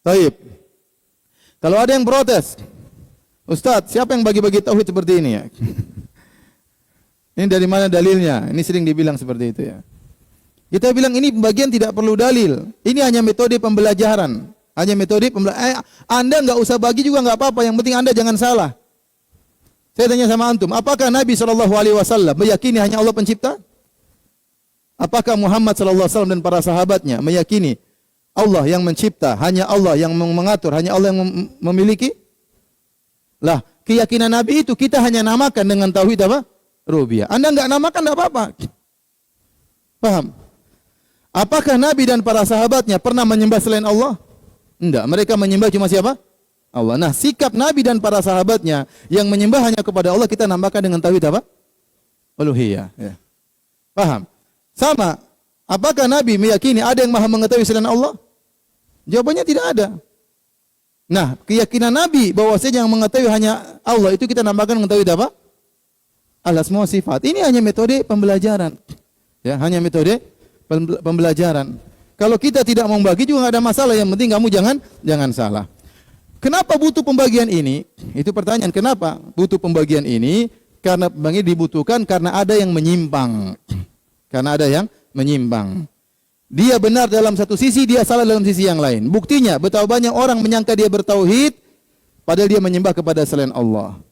Taib. Kalau ada yang protes, Ustadz, siapa yang bagi-bagi tauhid seperti ini ya? Ini dari mana dalilnya? Ini sering dibilang seperti itu ya. Kita bilang ini pembagian tidak perlu dalil. Ini hanya metode pembelajaran. Hanya metode pembelajaran. Anda nggak usah bagi juga nggak apa-apa. Yang penting Anda jangan salah. Saya tanya sama antum, apakah Nabi SAW meyakini hanya Allah pencipta? Apakah Muhammad SAW dan para sahabatnya meyakini Allah yang mencipta, hanya Allah yang mengatur, hanya Allah yang memiliki? Lah, keyakinan Nabi itu kita hanya namakan dengan tauhid apa? Rububiyah. Anda enggak namakan enggak apa-apa. Paham? Apakah Nabi dan para sahabatnya pernah menyembah selain Allah? Enggak, mereka menyembah cuma siapa? Allah. Nah, sikap Nabi dan para sahabatnya yang menyembah hanya kepada Allah kita namakan dengan tauhid apa? Uluhiyah. Ya. Paham? Sama. Apakah Nabi meyakini ada yang maha mengetahui selain Allah? Jawabannya tidak ada. Nah, keyakinan Nabi bahwasanya yang mengetahui hanya Allah itu kita namakan dengan tauhid apa? Al-asma wa sifat. Ini hanya metode pembelajaran. Ya, hanya metode pembelajaran. Kalau kita tidak membagi juga enggak ada masalah, yang penting kamu jangan salah. Kenapa butuh pembagian ini? Itu pertanyaan, kenapa butuh pembagian ini? Karena pembagian dibutuhkan karena ada yang menyimpang. Karena ada yang menyimpang. Dia benar dalam satu sisi, dia salah dalam sisi yang lain. Buktinya, betapa banyak orang menyangka dia bertauhid, padahal dia menyembah kepada selain Allah.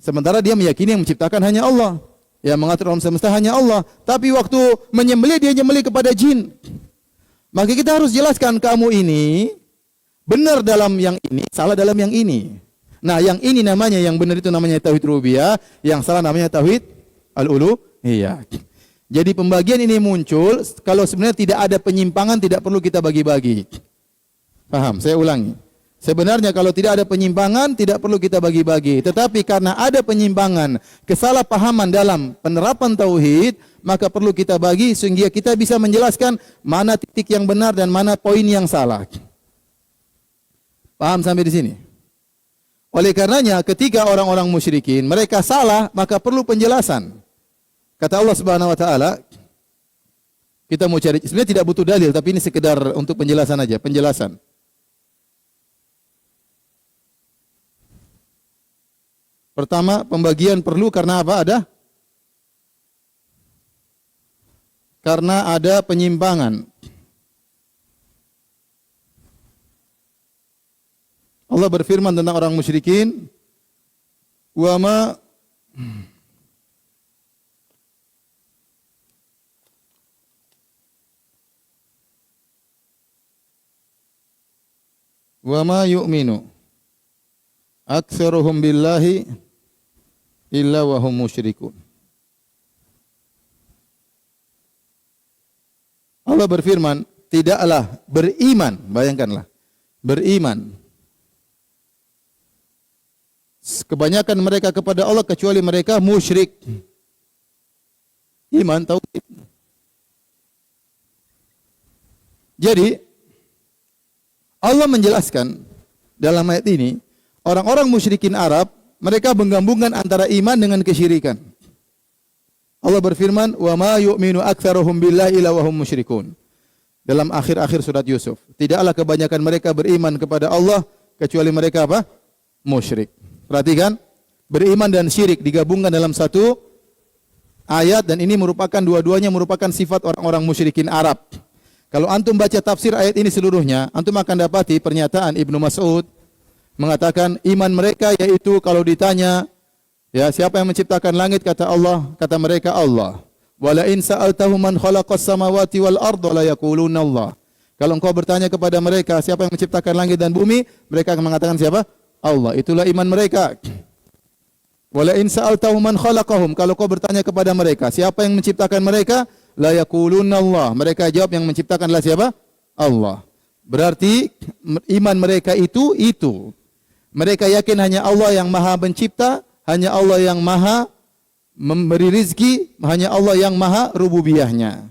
Sementara dia meyakini yang menciptakan hanya Allah, yang mengatur alam semesta hanya Allah. Tapi waktu menyembelih, dia menyembelih kepada jin. Maka kita harus jelaskan, kamu ini benar dalam yang ini, salah dalam yang ini. Nah, yang ini namanya, yang benar itu namanya tauhid rububiyah, yang salah namanya tauhid al-uluhiyah. Jadi pembagian ini muncul kalau sebenarnya tidak ada penyimpangan, tidak perlu kita bagi-bagi. Paham? Saya ulangi. Sebenarnya kalau tidak ada penyimpangan, tidak perlu kita bagi-bagi. Tetapi karena ada penyimpangan, kesalahpahaman dalam penerapan tauhid, maka perlu kita bagi sehingga kita bisa menjelaskan mana titik yang benar dan mana poin yang salah. Paham sampai di sini? Oleh karenanya ketika orang-orang musyrikin mereka salah, maka perlu penjelasan. Kata Allah Subhanahu wa taala, kita mau cari, sebenarnya tidak butuh dalil, tapi ini sekedar untuk penjelasan aja, penjelasan. Pertama, pembagian perlu karena apa? Karena ada penyimpangan. Allah berfirman tentang orang musyrikin, wa ma yu'minu aktsaruhum billahi illa wa hum musyrikun. Allah berfirman, tidaklah beriman, bayangkanlah, beriman kebanyakan mereka kepada Allah kecuali mereka musyrik. Iman tauhid. Jadi Allah menjelaskan dalam ayat ini, orang-orang musyrikin Arab, mereka menggabungkan antara iman dengan kesyirikan. Allah berfirman, "Wa ma yu'minu aktsaruhum billahi illa wa hum musyrikun." Dalam akhir-akhir surat Yusuf, tidaklah kebanyakan mereka beriman kepada Allah kecuali mereka apa? Musyrik. Perhatikan, beriman dan syirik digabungkan dalam satu ayat, dan ini merupakan dua-duanya merupakan sifat orang-orang musyrikin Arab. Kalau antum baca tafsir ayat ini seluruhnya, antum akan dapati pernyataan Ibnu Mas'ud mengatakan iman mereka yaitu kalau ditanya, ya siapa yang menciptakan langit, kata Allah, kata mereka Allah. Wala in sa'altahum man khalaqas samawati wal arda la yaquluna Allah. Kalau engkau bertanya kepada mereka siapa yang menciptakan langit dan bumi, mereka akan mengatakan siapa? Allah. Itulah iman mereka. Wala in sa'altahum man khalaqahum, kalau kau bertanya kepada mereka siapa yang menciptakan mereka, la yaquluna Allah. Mereka jawab yang menciptakanlah siapa? Allah. Berarti iman mereka itu. Mereka yakin hanya Allah yang maha pencipta, hanya Allah yang maha memberi rizki, hanya Allah yang maha rububiyahnya.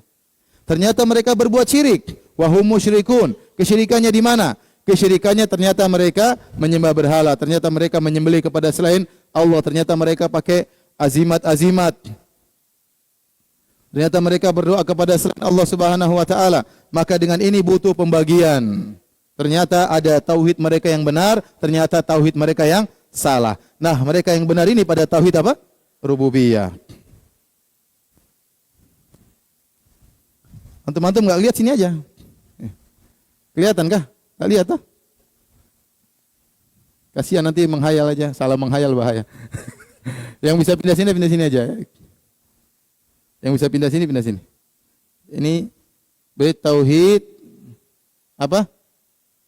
Ternyata mereka berbuat syirik. Wa hum musyrikun. Kesyirikannya di mana? Kesyirikannya ternyata mereka menyembah berhala, ternyata mereka menyembelih kepada selain Allah, ternyata mereka pakai azimat-azimat. Ternyata mereka berdoa kepada selain Allah Subhanahu wa taala. Maka dengan ini butuh pembagian. Ternyata ada tauhid mereka yang benar, ternyata tauhid mereka yang salah. Nah, mereka yang benar ini pada tauhid apa? Rububiyah. Antum-antum enggak lihat sini aja. Kelihatan kah? Enggak lihat toh? Kasihan nanti menghayal aja, salah menghayal bahaya. Yang bisa pindah sini aja. Yang bisa pindah sini. Ini bertauhid apa?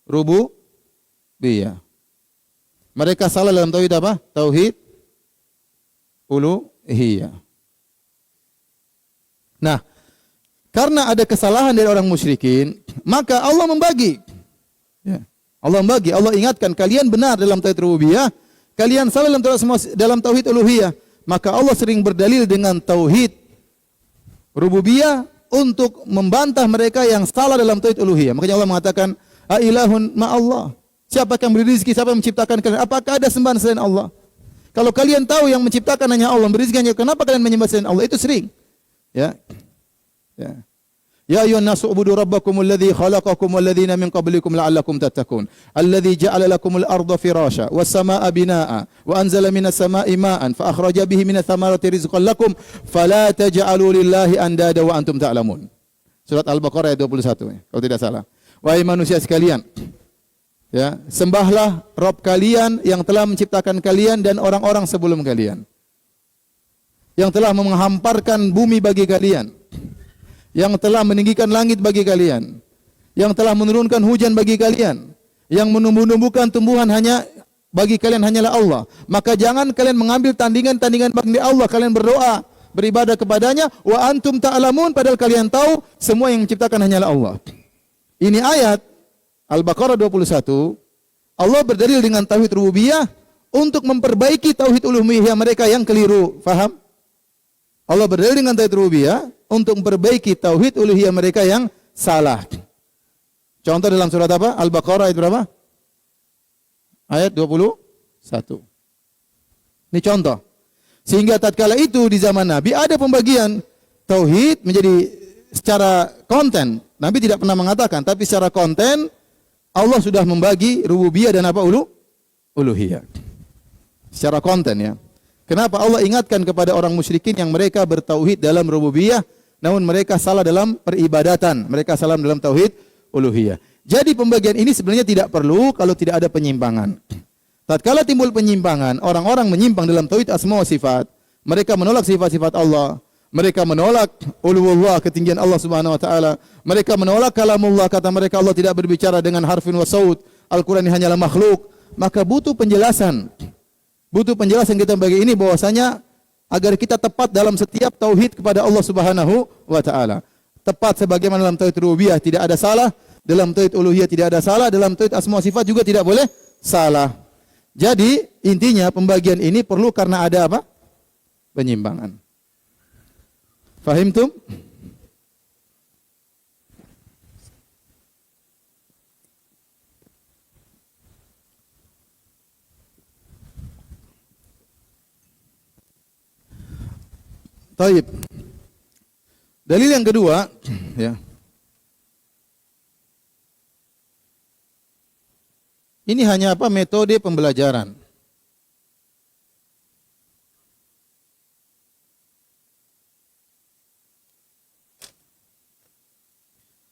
Rububiyah. Mereka salah dalam tauhid apa? Tauhid uluhiyah. Nah, karena ada kesalahan dari orang musyrikin, maka Allah membagi. Ya. Allah membagi, Allah ingatkan kalian benar dalam tauhid rububiyah, kalian salah dalam tauhid uluhiyah. Maka Allah sering berdalil dengan tauhid rububiyah untuk membantah mereka yang salah dalam tauhid uluhiyah. Makanya Allah mengatakan, "Ailahun ma'allah." Siapa yang memberi rezeki, siapa yang menciptakan kalian? Apakah ada sembahan selain Allah? Kalau kalian tahu yang menciptakan hanya Allah, memberi rezeki hanya, kenapa kalian menyembah selain Allah? Itu sering. Ya. Ya. Ya ayyuhan nasu ubudu rabbakumul ladzi khalaqakum wal ladzina min qablikum la'allakum tattaqun. Alladzi ja'ala lakumul arda firasya was samaa'a binaa'a wa anzala minas samaa'i maa'an fa akhraja bihi minats thamarati rizqan lakum fala taj'alu lillahi andada wa antum ta'lamun. Surat Al-Baqarah ayat 21 kalau tidak salah. Wahai manusia sekalian, ya, sembahlah Rabb kalian yang telah menciptakan kalian dan orang-orang sebelum kalian. Yang telah menghamparkan bumi bagi kalian. Yang telah meninggikan langit bagi kalian, yang telah menurunkan hujan bagi kalian, yang menumbuh-numbuhkan tumbuhan hanya bagi kalian hanyalah Allah. Maka jangan kalian mengambil tandingan-tandingan bagi Allah. Kalian berdoa, beribadah kepadanya, wa antum ta'lamun, padahal kalian tahu semua yang menciptakan hanyalah Allah. Ini ayat Al-Baqarah 21. Allah berdalil dengan tauhid rububiyah untuk memperbaiki tauhid uluhiyah mereka yang keliru. Faham? Allah berdalil dengan tauhid rububiyah untuk memperbaiki tauhid uluhiyah mereka yang salah. Contoh dalam surat apa? Al-Baqarah ayat berapa? Ayat 21. Ini contoh. Sehingga tatkala itu di zaman Nabi ada pembagian tauhid menjadi secara konten. Nabi tidak pernah mengatakan, tapi secara konten Allah sudah membagi rububiyah dan apa? Uluhiyah. Secara konten ya. Kenapa Allah ingatkan kepada orang musyrikin yang mereka bertauhid dalam rububiyah, namun mereka salah dalam peribadatan, mereka salah dalam tauhid uluhiyah. Jadi pembagian ini sebenarnya tidak perlu kalau tidak ada penyimpangan. Tatkala timbul penyimpangan, orang-orang menyimpang dalam tauhid asma wa sifat, mereka menolak sifat-sifat Allah, mereka menolak uluhullah, ketinggian Allah Subhanahu wa taala, mereka menolak kalamullah, kata mereka Allah tidak berbicara dengan harfin wa saut, Al-Qur'an ini hanyalah makhluk, maka butuh penjelasan. Butuh penjelasan kita bagi ini bahwasanya agar kita tepat dalam setiap tauhid kepada Allah Subhanahu wa taala. Tepat sebagaimana dalam tauhid rububiyah tidak ada salah, dalam tauhid uluhiyah tidak ada salah, dalam tauhid asma wa sifat juga tidak boleh salah. Jadi intinya pembagian ini perlu karena ada apa? Penyimpangan. Fahimtum? Taib. Dalil yang kedua, ya. Ini hanya apa? Metode pembelajaran.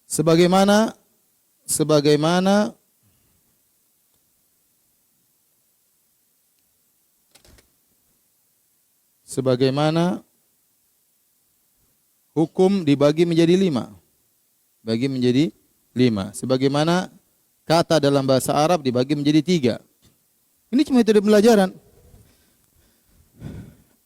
Sebagaimana hukum dibagi menjadi 5. Bagi menjadi 5. Sebagaimana kata dalam bahasa Arab dibagi menjadi 3. Ini cuma metode pembelajaran.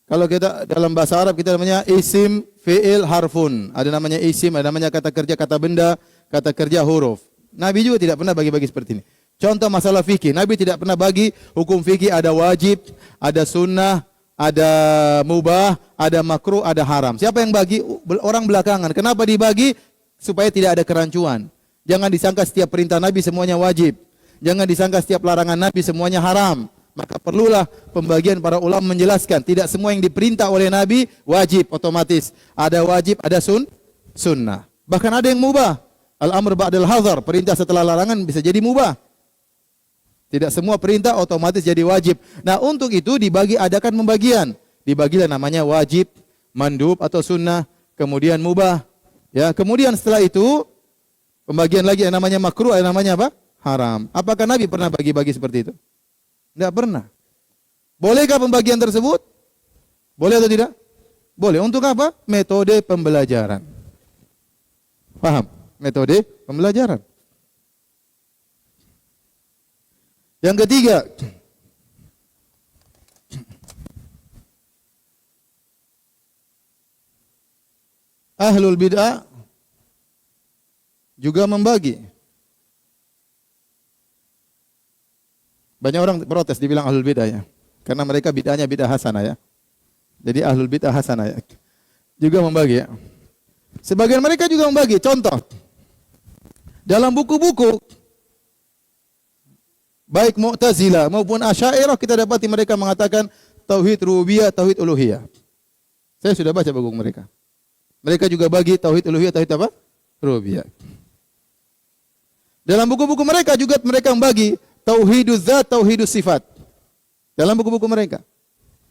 Kalau kita dalam bahasa Arab kita namanya isim, fi'il, harfun. Ada namanya isim, ada namanya kata kerja, kata benda, kata kerja, huruf. Nabi juga tidak pernah bagi-bagi seperti ini. Contoh masalah fikih, Nabi tidak pernah bagi hukum fikih ada wajib, ada sunnah, ada mubah, ada makruh, ada haram. Siapa yang bagi? Orang belakangan. Kenapa dibagi? Supaya tidak ada kerancuan. Jangan disangka setiap perintah Nabi semuanya wajib. Jangan disangka setiap larangan Nabi semuanya haram. Maka perlulah pembagian para ulama menjelaskan. Tidak semua yang diperintah oleh Nabi wajib otomatis. Ada wajib, ada sunnah. Bahkan ada yang mubah. Al-amr ba'dal hazar, perintah setelah larangan bisa jadi mubah. Tidak semua perintah otomatis jadi wajib. Nah, untuk itu adakan pembagian. Dibagilah namanya wajib, mandub atau sunnah, kemudian mubah. Ya, kemudian setelah itu pembagian lagi yang namanya makruh, yang namanya apa? Haram. Apakah Nabi pernah bagi-bagi seperti itu? Tidak pernah. Bolehkah pembagian tersebut? Boleh atau tidak? Boleh. Untuk apa? Metode pembelajaran. Paham? Metode pembelajaran. Yang ketiga, ahlul bid'ah juga membagi. Banyak orang protes dibilang ahlul bid'ah ya. Karena mereka bid'ahnya bid'ah hasanah ya. Jadi ahlul bid'ah hasanah ya. Juga membagi ya. Sebagian mereka juga membagi. Contoh, dalam buku-buku baik Mu'tazilah maupun Asy'ariyah kita dapati mereka mengatakan tauhid rububiyah, tauhid uluhiyah. Saya sudah baca buku mereka. Mereka juga bagi tauhid uluhiyah, tauhid apa? Rububiyah. Dalam buku-buku mereka juga mereka membagi tauhiduz zat, tauhidus sifat. Dalam buku-buku mereka.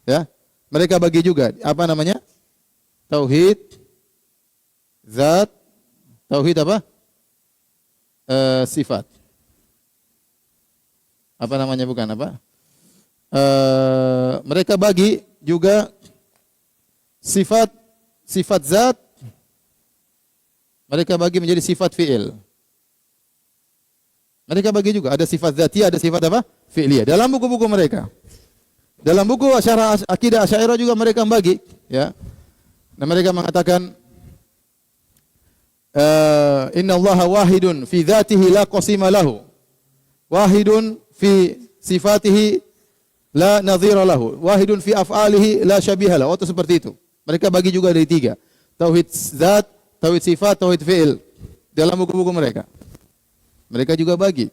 Ya. Mereka bagi juga apa namanya? Tauhid zat, tauhid apa? Sifat. Apa namanya bukan apa? Mereka bagi juga sifat zat, mereka bagi menjadi sifat fi'il. Mereka bagi juga ada sifat zatiyah, ada sifat apa? Fi'liyah. Dalam buku-buku mereka. Dalam buku Syarah Aqidah Asy'ariyah juga mereka bagi, ya. Dan mereka mengatakan inna Allaha wahidun fi dzatihi la qasima lahu. Wahidun fi sifatihi la nadhira lahu, wahidun fi af'alihi la syabiha lahu. Atau seperti itu. Mereka bagi juga dari tiga. Tauhid zat, tauhid sifat, tauhid fi'il. Dalam buku-buku mereka. Mereka juga bagi.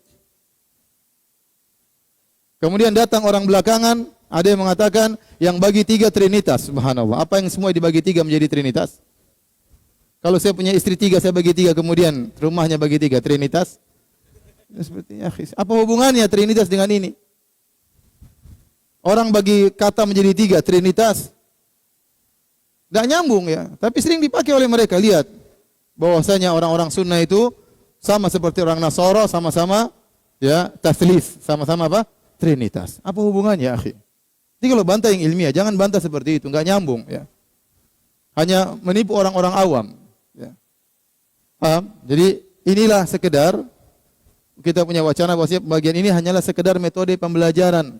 Kemudian datang orang belakangan, ada yang mengatakan yang bagi tiga trinitas. Subhanallah. Apa yang semua dibagi tiga menjadi trinitas? Kalau saya punya istri tiga, saya bagi tiga, kemudian rumahnya bagi tiga, trinitas. Sepertinya, apa hubungannya trinitas dengan ini? Orang bagi kata menjadi tiga, trinitas. Tidak nyambung ya. Tapi sering dipakai oleh mereka. Lihat. Bahwasanya orang-orang sunnah itu sama seperti orang Nasara, sama-sama ya taslis. Sama-sama apa? Trinitas. Apa hubungannya, akhi? Jadi kalau bantah yang ilmiah, jangan bantah seperti itu. Enggak nyambung ya. Hanya menipu orang-orang awam. Ya. Paham? Jadi inilah sekedar kita punya wacana bahwa pembagian ini hanyalah sekedar metode pembelajaran.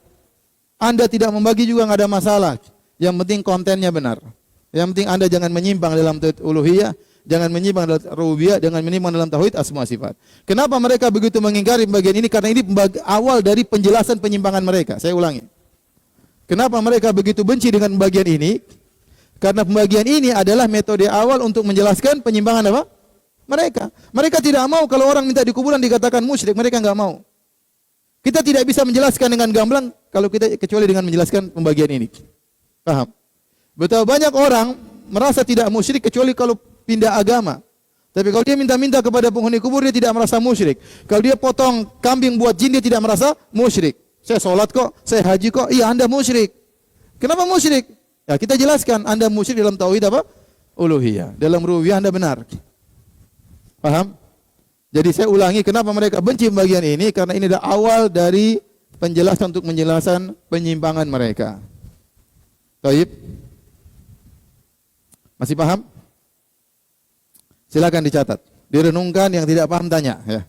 Anda tidak membagi juga enggak ada masalah. Yang penting kontennya benar. Yang penting Anda jangan menyimpang dalam tauhid uluhiyah, jangan menyimpang dalam rububiyah, jangan menyimpang dalam tauhid asma sifat. Kenapa mereka begitu mengingkari pembagian ini? Karena ini awal dari penjelasan penyimpangan mereka. Saya ulangi. Kenapa mereka begitu benci dengan pembagian ini? Karena pembagian ini adalah metode awal untuk menjelaskan penyimpangan apa? Mereka tidak mau kalau orang minta di kuburan dikatakan musyrik, mereka enggak mau. Kita tidak bisa menjelaskan dengan gamblang kalau kita kecuali dengan menjelaskan pembagian ini. Paham? Betapa banyak orang merasa tidak musyrik kecuali kalau pindah agama. Tapi kalau dia minta-minta kepada penghuni kubur dia tidak merasa musyrik. Kalau dia potong kambing buat jin dia tidak merasa musyrik. Saya sholat kok, saya haji kok, iya Anda musyrik. Kenapa musyrik? Ya kita jelaskan Anda musyrik dalam tauhid apa? Uluhiyah. Dalam rububiyah Anda benar. Paham? Jadi saya ulangi kenapa mereka benci bagian ini karena ini adalah awal dari penjelasan untuk menjelaskan penyimpangan mereka. Taib? Masih paham? Silakan dicatat. Direnungkan, yang tidak paham tanya ya.